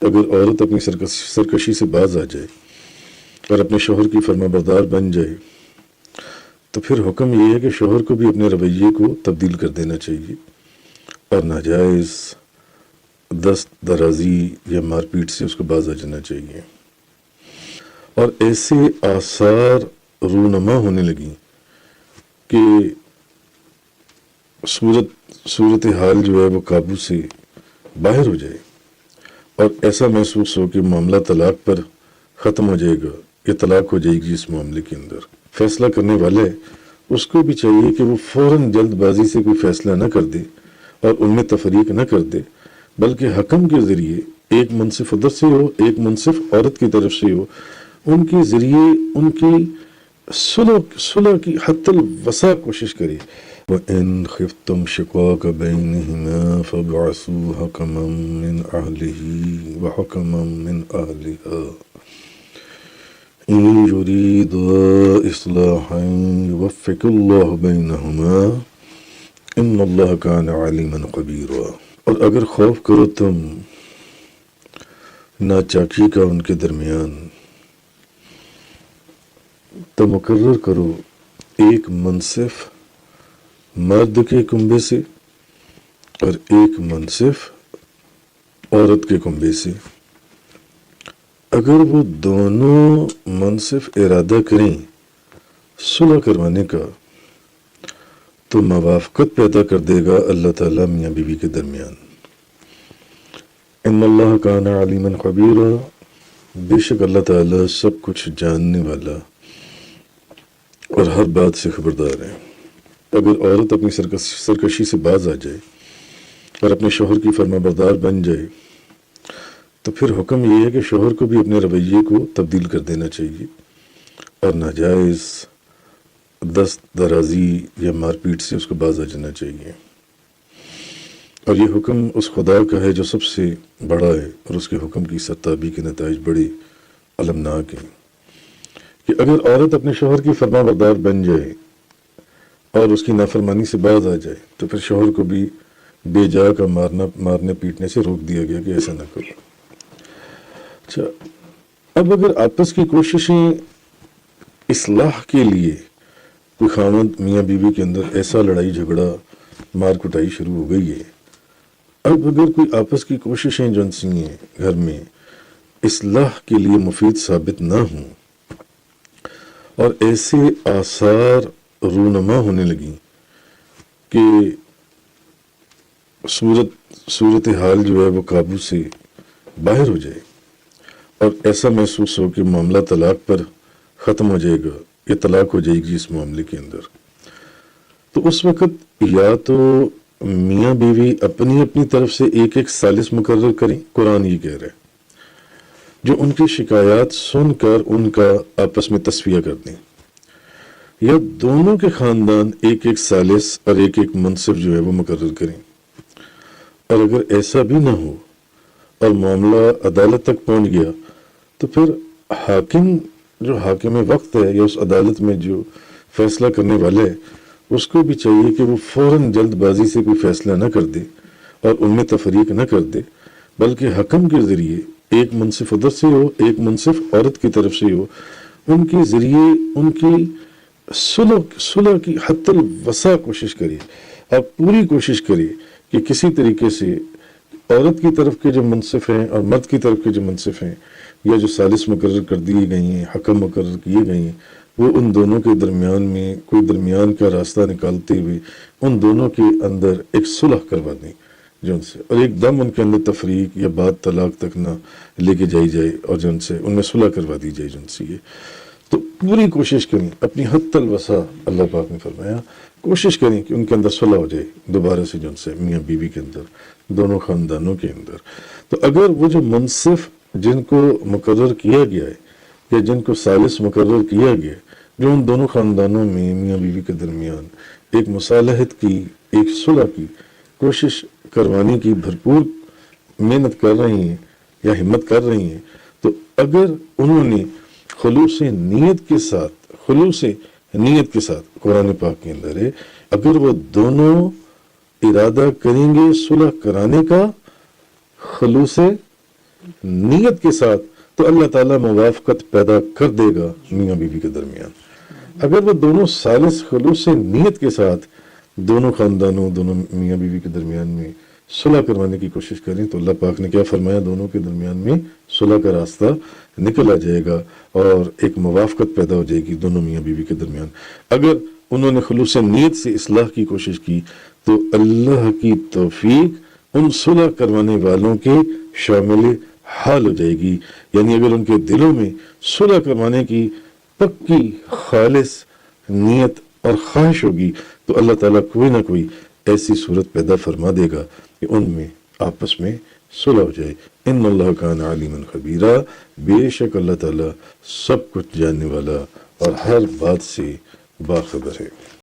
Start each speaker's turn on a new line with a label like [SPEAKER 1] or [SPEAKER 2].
[SPEAKER 1] اگر عورت اپنی سرکشی سے باز آ جائے اور اپنے شوہر کی فرما بردار بن جائے تو پھر حکم یہ ہے کہ شوہر کو بھی اپنے رویے کو تبدیل کر دینا چاہیے اور ناجائز دست درازی یا مار پیٹ سے اس کو باز آ جانا چاہیے۔ اور ایسے آثار رونما ہونے لگیں کہ صورتحال جو ہے وہ قابو سے باہر ہو جائے اور ایسا محسوس ہو کہ معاملہ طلاق پر ختم ہو جائے گا یا طلاق ہو جائے گی اس معاملے کے اندر، فیصلہ کرنے والے اس کو بھی چاہیے کہ وہ فوراً جلد بازی سے کوئی فیصلہ نہ کر دے اور ان میں تفریق نہ کر دے، بلکہ حکم کے ذریعے ایک منصف ادھر سے ہو ایک منصف عورت کی طرف سے ہو، ان کے ذریعے ان کی صلح کی حتی الوسع کوشش کرے۔ وَإِنْ خِفْتُمْ شِقَاقَ بَيْنِهِمَا فَابْعَثُوا حَكَمًا مِّنْ أَهْلِهِ وَحَكَمًا مِّنْ أَهْلِهَا إِنْ يُرِيدَا إِصْلَاحًا يُوَفِّقِ اللَّهُ بَيْنَهُمَا إِنَّ اللَّهَ كَانَ عَلِيمًا خَبِيرًا۔ اور اگر خوف کرو تم ناچاکی کا ان کے درمیان تو مقرر کرو ایک منصف مرد کے کنبے سے اور ایک منصف عورت کے کنبے سے۔ اگر وہ دونوں منصف ارادہ کریں صلح کروانے کا تو موافقت پیدا کر دے گا اللہ تعالیٰ میاں بیوی کے درمیان۔ ان اللہ کان علیما خبیرا، بے شک اللہ تعالیٰ سب کچھ جاننے والا اور ہر بات سے خبردار ہے۔ اگر عورت اپنی سرکشی سے باز آ جائے اور اپنے شوہر کی فرما بردار بن جائے تو پھر حکم یہ ہے کہ شوہر کو بھی اپنے رویے کو تبدیل کر دینا چاہیے اور ناجائز دست درازی یا مار پیٹ سے اس کو باز آ جانا چاہیے۔ اور یہ حکم اس خدا کا ہے جو سب سے بڑا ہے اور اس کے حکم کی سرتابی کے نتائج بڑے المناک ہیں کہ اگر عورت اپنے شوہر کی فرما بردار بن جائے اور اس کی نافرمانی سے باز آ جائے تو پھر شوہر کو بھی بے جا کا مارنے پیٹنے سے روک دیا گیا کہ ایسا نہ کرو۔ اچھا، اب اگر آپس کی کوششیں اصلاح کے لیے کوئی خاوند میاں بیوی کے اندر ایسا لڑائی جھگڑا مار کٹائی شروع ہو گئی ہے، اب اگر کوئی آپس کی کوششیں جنسی ہیں گھر میں اصلاح کے لیے مفید ثابت نہ ہوں اور ایسے آثار رونما ہونے لگیں کہ صورتحال جو ہے وہ قابو سے باہر ہو جائے اور ایسا محسوس ہو کہ معاملہ طلاق پر ختم ہو جائے گا یا طلاق ہو جائے گی اس معاملے کے اندر، تو اس وقت یا تو میاں بیوی اپنی اپنی طرف سے ایک ایک ثالث مقرر کریں، قرآن یہ کہہ رہا ہے، جو ان کی شکایات سن کر ان کا آپس میں تصفیہ کر دیں، یا دونوں کے خاندان ایک ایک ثالث اور ایک ایک منصف جو ہے وہ مقرر کریں۔ اور اگر ایسا بھی نہ ہو اور معاملہ عدالت تک پہنچ گیا تو پھر حاکم جو حاکم وقت ہے یا اس عدالت میں جو فیصلہ کرنے والا ہے اس کو بھی چاہیے کہ وہ فوراً جلد بازی سے کوئی فیصلہ نہ کر دے اور ان میں تفریق نہ کر دے، بلکہ حکم کے ذریعے ایک منصف ادھر سے ہو ایک منصف عورت کی طرف سے ہو، ان کے ذریعے ان کی صلح کی حتی الوسع کوشش کرے۔ آپ پوری کوشش کرے کہ کسی طریقے سے عورت کی طرف کے جو منصف ہیں اور مرد کی طرف کے جو منصف ہیں یا جو ثالث مقرر کر دیے گئی ہیں، حکم مقرر کیے گئے ہیں، وہ ان دونوں کے درمیان میں کوئی درمیان کا راستہ نکالتے ہوئے ان دونوں کے اندر ایک صلح کروا دیں جن سے، اور ایک دم ان کے اندر تفریق یا بات طلاق تک نہ لے کے جائی جائے اور جن سے ان میں صلح کروا دی جائے جن سے۔ یہ تو پوری کوشش کریں، اپنی حتی الوسع اللہ پاک نے فرمایا کوشش کریں کہ ان کے اندر صلح ہو جائے دوبارہ سے جن سے میاں بیوی کے اندر، دونوں خاندانوں کے اندر۔ تو اگر وہ جو منصف جن کو مقرر کیا گیا ہے یا جن کو ثالث مقرر کیا گیا ہے، جو ان دونوں خاندانوں میں میاں بیوی کے درمیان ایک مصالحت کی، ایک صلح کی کوشش کروانے کی بھرپور محنت کر رہی ہیں یا ہمت کر رہی ہیں، تو اگر انہوں نے خلوص نیت کے ساتھ قرآن پاک کے اندر ہے، اگر وہ دونوں ارادہ کریں گے صلح کرانے کا خلوص نیت کے ساتھ تو اللہ تعالیٰ موافقت پیدا کر دے گا میاں بیوی کے درمیان. اگر وہ دونوں خالص خلوص نیت کے ساتھ دونوں خاندانوں دونوں میاں بیوی کے درمیان میں صلح کروانے کی کوشش کریں تو اللہ پاک نے کیا فرمایا، دونوں کے درمیان میں صلح کا راستہ نکل آ جائے گا اور ایک موافقت پیدا ہو جائے گی دونوں میاں بیوی کے درمیان. اگر انہوں نے خلوص نیت سے اصلاح کی کوشش کی تو اللہ کی توفیق ان صلح کروانے والوں کے شامل حال ہو جائے گی. یعنی اگر ان کے دلوں میں صلح کروانے کی پکی خالص نیت اور خواہش ہوگی تو اللہ تعالیٰ کوئی نہ کوئی ایسی صورت پیدا فرما دے گا کہ ان میں آپس میں صلح ہو جائے. ان اللہ کان علیما خبیرا، بے شک اللہ تعالیٰ سب کچھ جاننے والا اور ہر بات سے باخبر ہے.